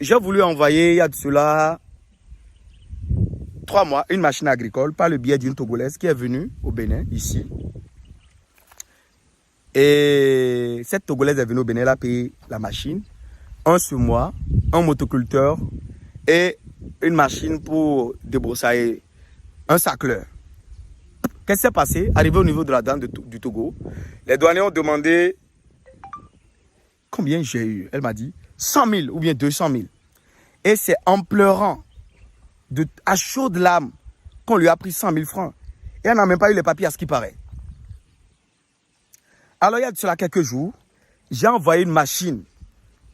j'ai voulu envoyer, il y a de cela 3 mois, une machine agricole par le biais d'une Togolaise qui est venue au Bénin, ici. Et cette Togolaise est venue au Bénin, elle a payé la machine, un semoir, un motoculteur et une machine pour débroussailler, un sacleur. Qu'est-ce qui s'est passé? Arrivé au niveau de la douane du Togo, les douaniers ont demandé combien j'ai eu. Elle m'a dit 100 000 ou bien 200 000. Et c'est en pleurant, à chaudes larmes, qu'on lui a pris 100 000 francs. Et elle n'a même pas eu les papiers à ce qui paraît. Alors il y a de cela quelques jours, j'ai envoyé une machine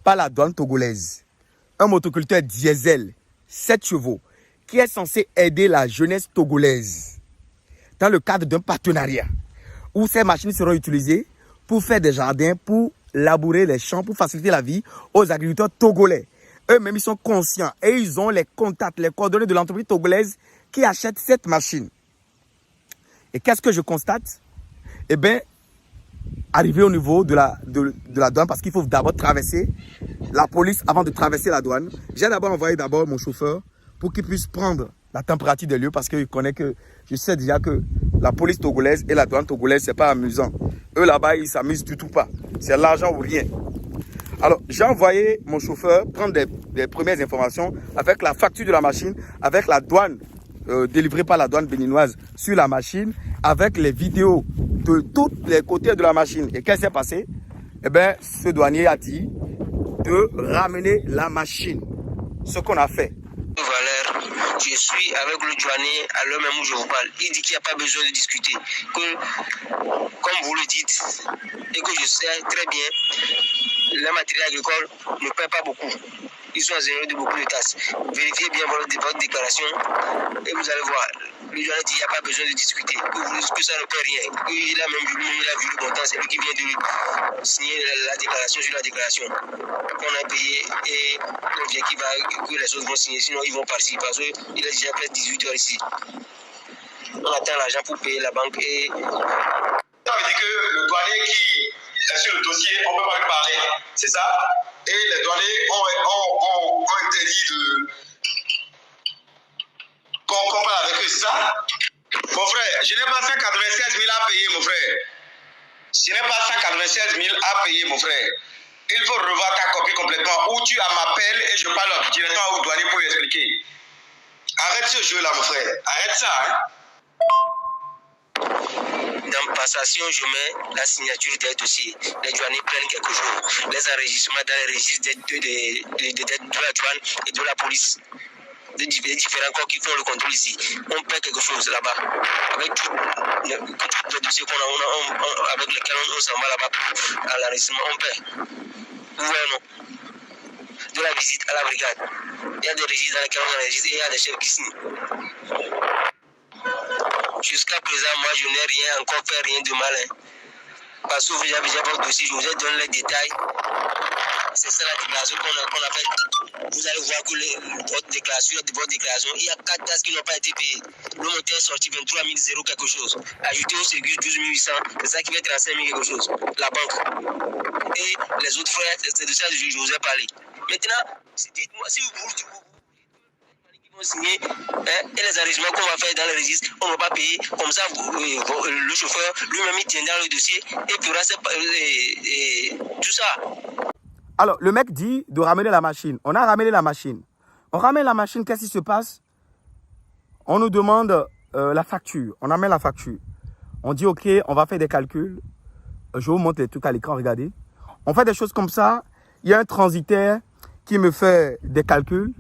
par la douane togolaise. Un motoculteur diesel, 7 chevaux, qui est censé aider la jeunesse togolaise dans le cadre d'un partenariat où ces machines seront utilisées pour faire des jardins, pour labourer les champs, pour faciliter la vie aux agriculteurs togolais. Eux-mêmes, ils sont conscients et ils ont les contacts, les coordonnées de l'entreprise togolaise qui achète cette machine. Et qu'est-ce que je constate? Eh bien, arrivé au niveau de la douane, parce qu'il faut d'abord traverser la police avant de traverser la douane. J'ai d'abord envoyé mon chauffeur pour qu'il puisse prendre la température des lieux parce qu'il connaît que je sais déjà que la police togolaise et la douane togolaise, c'est pas amusant. Eux là-bas, ils s'amusent du tout pas. C'est l'argent ou rien. Alors, j'ai envoyé mon chauffeur prendre des premières informations avec la facture de la machine, avec la douane délivrée par la douane béninoise sur la machine, avec les vidéos de tous les côtés de la machine. Et qu'est-ce qui s'est passé? Eh bien, ce douanier a dit de ramener la machine. Ce qu'on a fait. Valère, je suis avec le douanier à l'heure même où je vous parle. Il dit qu'il n'y a pas besoin de discuter. Que, comme vous le dites, et que je sais très bien, les matériels agricoles ne paient pas beaucoup. Ils sont exonérés de beaucoup de taxes. Vérifiez bien votre déclaration et vous allez voir. Le douanier dit qu'il n'y a pas besoin de discuter, que ça ne paie rien. Il a même vu le montant, c'est lui qui vient de signer la déclaration sur la déclaration. Qu'on a payé et l'objectif que les autres vont signer, sinon ils vont partir parce qu'il est déjà presque 18 heures ici. On attend l'argent pour payer la banque et... Ça veut dire que le douanier qui est sur le dossier, on ne peut pas lui parler, c'est ça? Et les douaniers ont interdit qu'on parle avec eux, c'est ça? Mon frère, je n'ai pas 196 000 à payer, mon frère. Je n'ai pas 196 000 à payer, mon frère. Il faut revoir ta copie complètement. Ou tu m'appelles et je parle directement au douanier pour lui expliquer. Arrête ce jeu-là, mon frère. Arrête ça, hein? Dans passation, je mets la signature des dossiers. Les douaniers prennent quelque chose. Les enregistrements dans les registres de la douane et de la police. Des différents corps qui font le contrôle ici. On paie quelque chose là-bas. Avec tous les dossiers avec lesquels on s'en va là-bas à l'enregistrement, on paie. Vous voyez, non? De la visite à la brigade. Il y a des registres dans lesquels on enregistre et il y a des chefs qui signent. Jusqu'à présent, moi, je n'ai encore fait rien de malin. Parce que j'avais votre dossier, je vous ai donné les détails. C'est ça la déclaration qu'on a faite. Vous allez voir que votre déclaration, il y a 4 tasses qui n'ont pas été payées. Le montant est sorti 23 000 quelque chose. Ajouté au Ségur 12 800, c'est ça qui fait 35 000 quelque chose. La banque. Et les autres frères, c'est de ça que je vous ai parlé. Maintenant, dites-moi, si vous signer et les enregistrements qu'on va faire dans le registre, on ne va pas payer. Comme ça, le chauffeur lui-même il tiendra le dossier et fera tout ça. Alors, le mec dit de ramener la machine. On a ramené la machine. On ramène la machine, qu'est-ce qui se passe? On nous demande la facture. On amène la facture. On dit, OK, on va faire des calculs. Je vous montre les trucs à l'écran, regardez. On fait des choses comme ça. Il y a un transitaire qui me fait des calculs.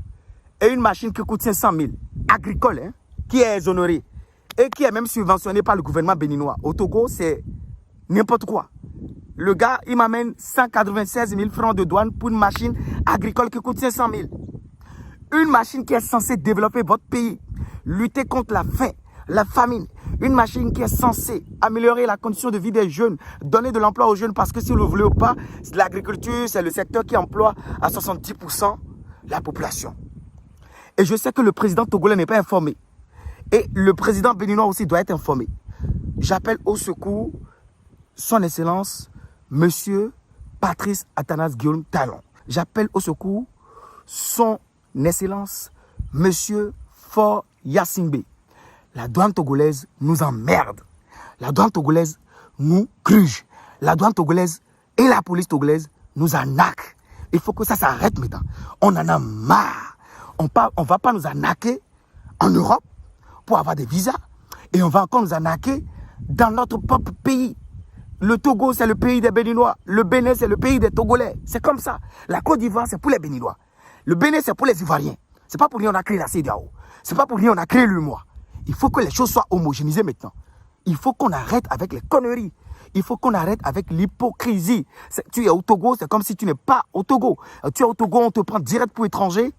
Et une machine qui coûte 500 000, agricole, hein, qui est exonérée et qui est même subventionnée par le gouvernement béninois. Au Togo, c'est n'importe quoi. Le gars, il m'amène 196 000 francs de douane pour une machine agricole qui coûte 500 000. Une machine qui est censée développer votre pays, lutter contre la faim, la famine. Une machine qui est censée améliorer la condition de vie des jeunes, donner de l'emploi aux jeunes parce que si vous le voulez ou pas, l'agriculture, c'est le secteur qui emploie à 70% la population. Et je sais que le président togolais n'est pas informé. Et le président béninois aussi doit être informé. J'appelle au secours son Excellence, Monsieur Patrice Athanase Guillaume Talon. J'appelle au secours son excellence, Monsieur Faure Gnassingbé. La douane togolaise nous emmerde. La douane togolaise nous gruge. La douane togolaise et la police togolaise nous arnaquent. Il faut que ça s'arrête maintenant. On en a marre. On ne va pas nous arnaquer en Europe pour avoir des visas. Et on va encore nous arnaquer dans notre propre pays. Le Togo, c'est le pays des Béninois. Le Bénin, c'est le pays des Togolais. C'est comme ça. La Côte d'Ivoire, c'est pour les Béninois. Le Bénin, c'est pour les Ivoiriens. C'est pas pour rien qu'on a créé la CEDEAO. C'est pas pour rien qu'on a créé l'UMOA. Il faut que les choses soient homogénéisées maintenant. Il faut qu'on arrête avec les conneries. Il faut qu'on arrête avec l'hypocrisie. Tu es au Togo, c'est comme si tu n'es pas au Togo. Tu es au Togo, on te prend direct pour étranger.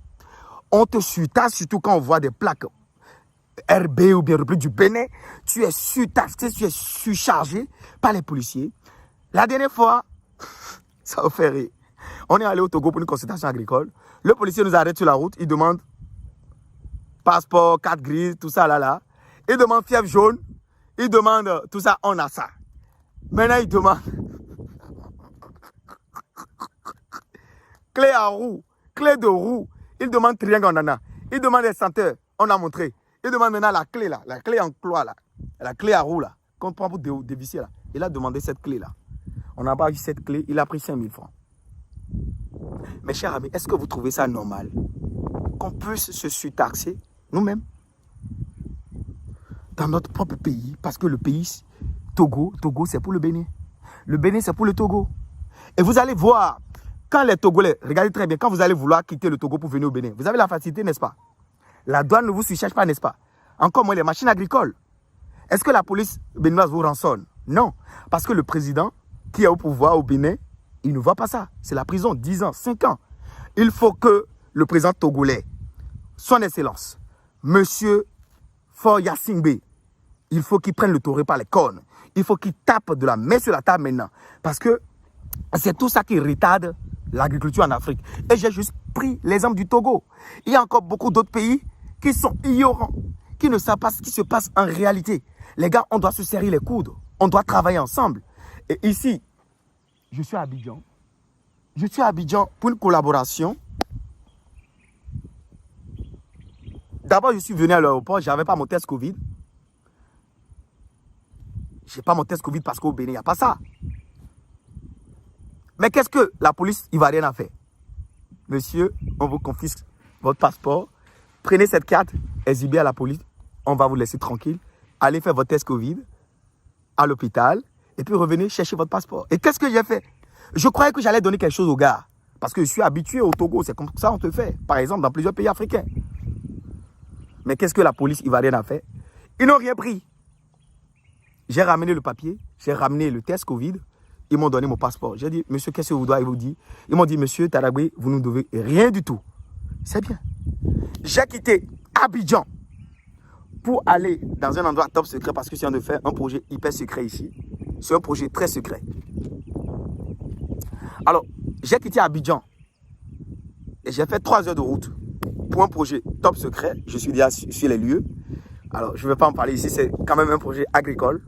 On te surtaxe, surtout quand on voit des plaques RB ou bien République du Bénin. Tu es surtaxé, tu es surchargé par les policiers. La dernière fois, ça a fait rire. On est allé au Togo pour une consultation agricole. Le policier nous arrête sur la route. Il demande passeport, carte grise, tout ça là. Il demande fièvre jaune. Il demande tout ça, on a ça. Maintenant, il demande clé à roue, clé de roue. Il demande triangle, on en a. Il demande les senteurs, on a montré. Il demande maintenant la clé là, la clé en cloie là, la clé à roue là, qu'on prend pour dévisser là. Il a demandé cette clé là. On n'a pas vu cette clé, il a pris 5000 francs. Mes chers amis, est-ce que vous trouvez ça normal qu'on puisse se surtaxer nous-mêmes dans notre propre pays? Parce que le pays, Togo c'est pour le Bénin. Le Bénin c'est pour le Togo. Et vous allez voir, quand les Togolais, regardez très bien, quand vous allez vouloir quitter le Togo pour venir au Bénin, vous avez la facilité, n'est-ce pas? La douane ne vous surcharge pas, n'est-ce pas? Encore moins les machines agricoles. Est-ce que la police béninoise vous rançonne? Non. Parce que le président qui est au pouvoir au Bénin, il ne voit pas ça. C'est la prison, 10 ans, 5 ans. Il faut que le président togolais, son excellence, Monsieur Faure Gnassingbé, il faut qu'il prenne le taureau par les cornes. Il faut qu'il tape de la main sur la table maintenant. Parce que c'est tout ça qui retarde l'agriculture en Afrique. Et j'ai juste pris l'exemple du Togo. Il y a encore beaucoup d'autres pays qui sont ignorants, qui ne savent pas ce qui se passe en réalité. Les gars, on doit se serrer les coudes. On doit travailler ensemble. Et ici, je suis à Abidjan. Je suis à Abidjan pour une collaboration. D'abord, je suis venu à l'aéroport. Je n'avais pas mon test Covid. Je n'ai pas mon test Covid parce qu'au Bénin, il n'y a pas ça. Mais qu'est-ce que la police ivoirienne a fait? Monsieur, on vous confisque votre passeport. Prenez cette carte, exhibez à la police. On va vous laisser tranquille. Allez faire votre test Covid à l'hôpital. Et puis revenez chercher votre passeport. Et qu'est-ce que j'ai fait? Je croyais que j'allais donner quelque chose aux gars. Parce que je suis habitué au Togo. C'est comme ça qu'on te fait. Par exemple, dans plusieurs pays africains. Mais qu'est-ce que la police ivoirienne a fait? Ils n'ont rien pris. J'ai ramené le papier. J'ai ramené le test Covid. Ils m'ont donné mon passeport. J'ai dit, monsieur, qu'est-ce que vous doit? Ils vous dit. Ils m'ont dit, monsieur Taraboué, vous ne nous devez rien du tout. C'est bien. J'ai quitté Abidjan pour aller dans un endroit top secret parce que je viens de faire un projet hyper secret ici. C'est un projet très secret. Alors, j'ai quitté Abidjan et j'ai fait 3 heures de route pour un projet top secret. Je suis déjà sur les lieux. Alors, je ne vais pas en parler ici. C'est quand même un projet agricole.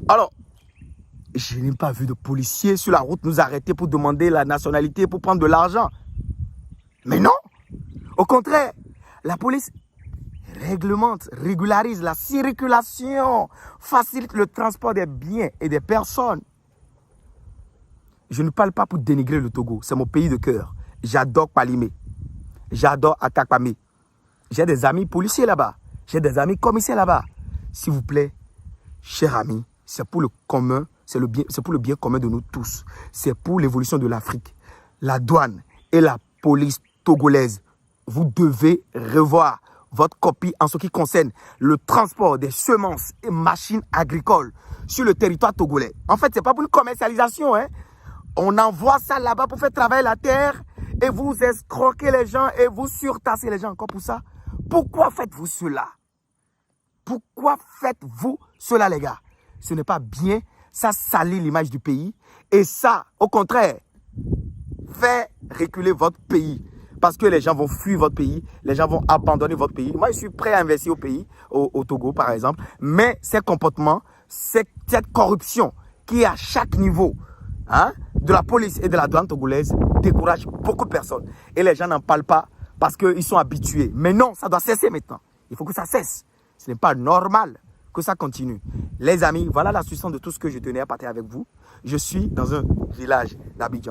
Alors, je n'ai pas vu de policiers sur la route nous arrêter pour demander la nationalité, pour prendre de l'argent. Mais non! Au contraire, la police réglemente, régularise la circulation, facilite le transport des biens et des personnes. Je ne parle pas pour dénigrer le Togo, c'est mon pays de cœur. J'adore Palimé, j'adore Atakpamé. J'ai des amis policiers là-bas, j'ai des amis commissaires là-bas. S'il vous plaît, chers amis, c'est pour le commun, c'est pour le bien commun de nous tous. C'est pour l'évolution de l'Afrique. La douane et la police togolaise, vous devez revoir votre copie en ce qui concerne le transport des semences et machines agricoles sur le territoire togolais. En fait, ce n'est pas pour une commercialisation. Hein. On envoie ça là-bas pour faire travailler la terre et vous escroquez les gens et vous surtassez les gens encore pour ça. Pourquoi faites-vous cela? Pourquoi faites-vous cela, les gars? Ce n'est pas bien. Ça salit l'image du pays. Et ça, au contraire, fait reculer votre pays. Parce que les gens vont fuir votre pays, les gens vont abandonner votre pays. Moi, je suis prêt à investir au pays, au Togo par exemple. Mais ces comportements, cette corruption qui est à chaque niveau, hein, de la police et de la douane togolaise décourage beaucoup de personnes. Et les gens n'en parlent pas parce qu'ils sont habitués. Mais non, ça doit cesser maintenant. Il faut que ça cesse. Ce n'est pas normal que ça continue. Les amis, voilà la substance de tout ce que je tenais à partager avec vous. Je suis dans un village d'Abidjan.